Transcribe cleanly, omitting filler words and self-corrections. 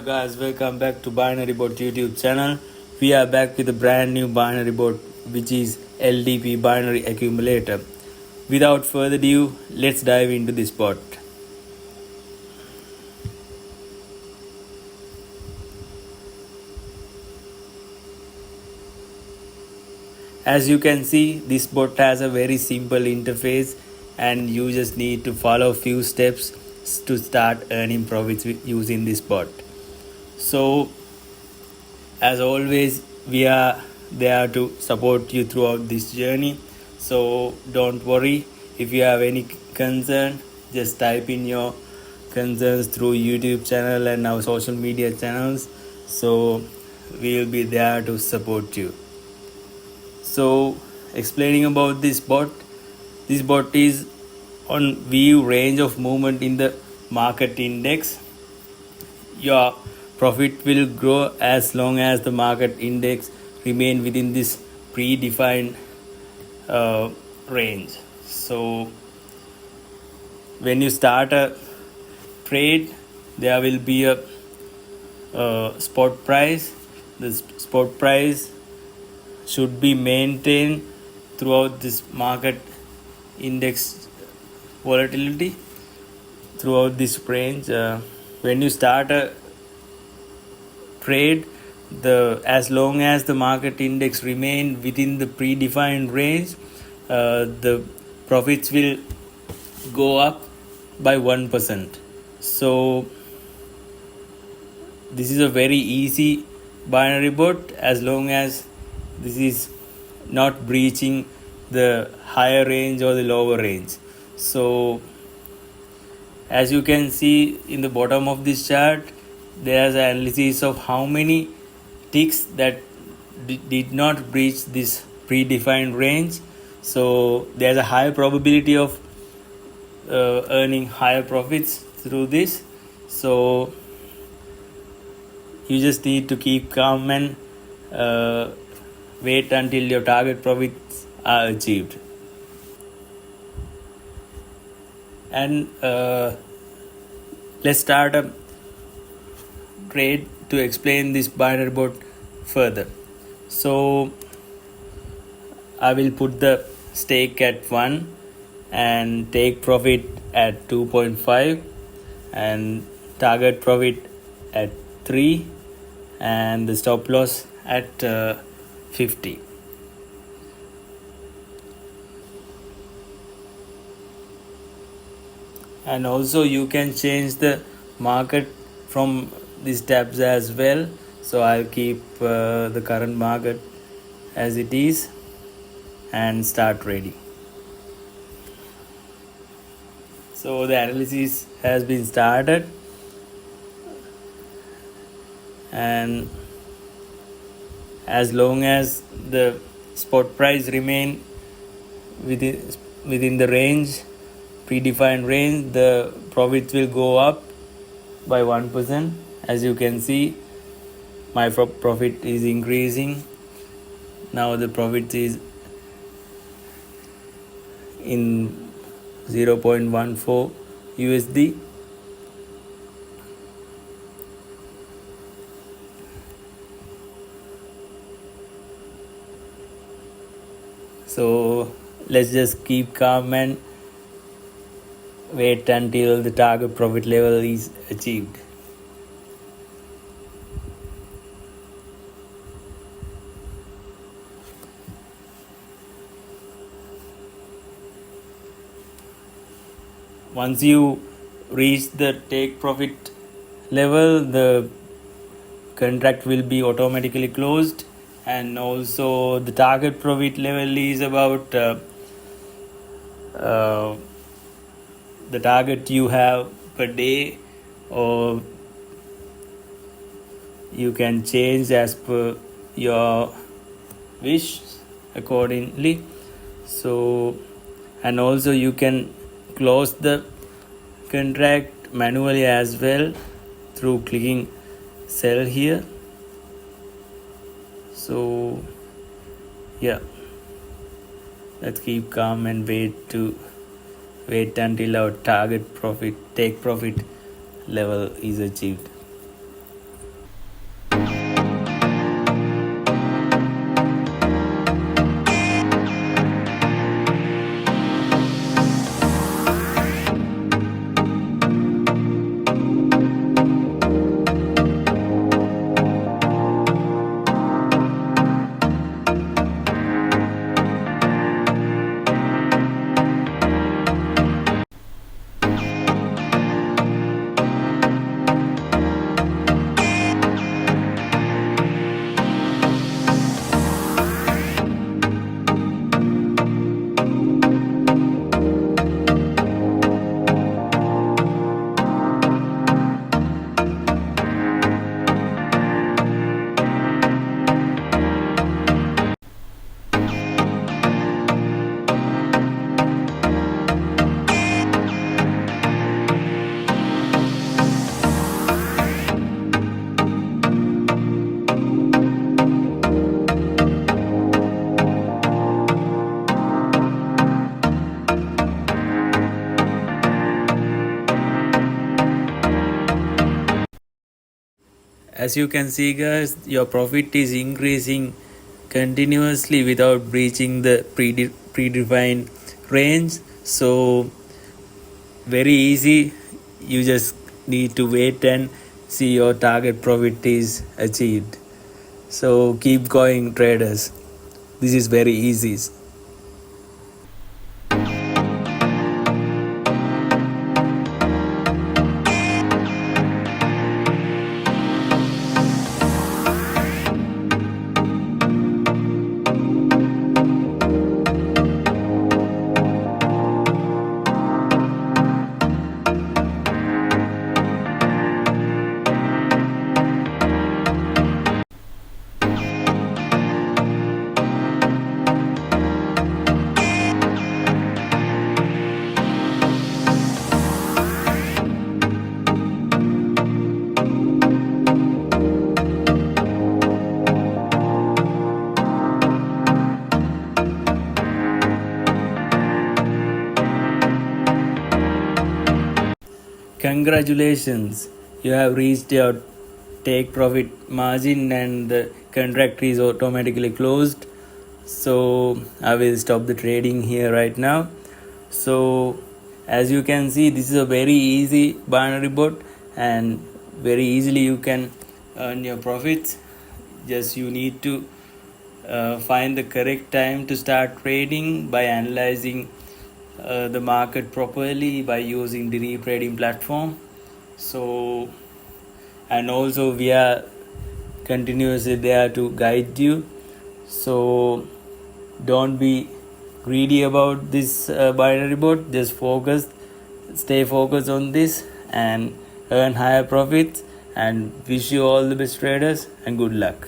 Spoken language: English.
guys, welcome back to Binary Bot YouTube channel. We are back with a brand new binary bot which is LDP Binary Accumulator. Without further ado, let's dive into this bot. As you can see, this bot has a very simple interface and you just need to follow a few steps to start earning profits using this bot. So as always, we are there to support you throughout this journey. So don't worry, if you have any concern, just type in your concerns through YouTube channel and our social media channels. So we will be there to support you. So explaining about this bot is on view range of movement in the market index. Your profit will grow as long as the market index remain within this predefined range. So when you start a trade, there will be a spot price. The spot price should be maintained throughout this market index volatility throughout this range. When you start a trade, as long as the market index remain within the predefined range, the profits will go up by 1%. So this is a very easy binary bot as long as this is not breaching the higher range or the lower range. So as you can see in the bottom of this chart, there's an analysis of how many ticks that did not breach this predefined range. So there's a higher probability of earning higher profits through this. So you just need to keep calm and wait until your target profits are achieved. And let's start a trade to explain this binary bot further. So I will put the stake at 1 and take profit at 2.5 and target profit at 3 and the stop loss at 50. And also you can change the market from these tabs as well. So I'll keep the current market as it is and start trading. So the analysis has been started, and as long as the spot price remain within the range, predefined range, the profits will go up by 1%. As you can see, my profit is increasing. Now the profit is in 0.14 USD. So let's just keep calm and wait until the target profit level is achieved. Once you reach the take profit level, the contract will be automatically closed, and also the target profit level is about the target you have per day, or you can change as per your wish accordingly. So, and also you can close the contract manually as well through clicking sell here. So yeah, let's keep calm and wait until our target profit take profit level is achieved. As you can see guys, your profit is increasing continuously without breaching the predefined range. So very easy, you just need to wait and see your target profit is achieved. So keep going traders, this is very easy. Congratulations, you have reached your take profit margin and the contract is automatically closed. So I will stop the trading here right now. So as you can see, this is a very easy binary bot and very easily you can earn your profits. Just you need to find the correct time to start trading by analyzing the market properly by using Deriv trading platform. So and also we are continuously there to guide you. So don't be greedy about this binary bot, just stay focused on this and earn higher profits, and wish you all the best traders and good luck.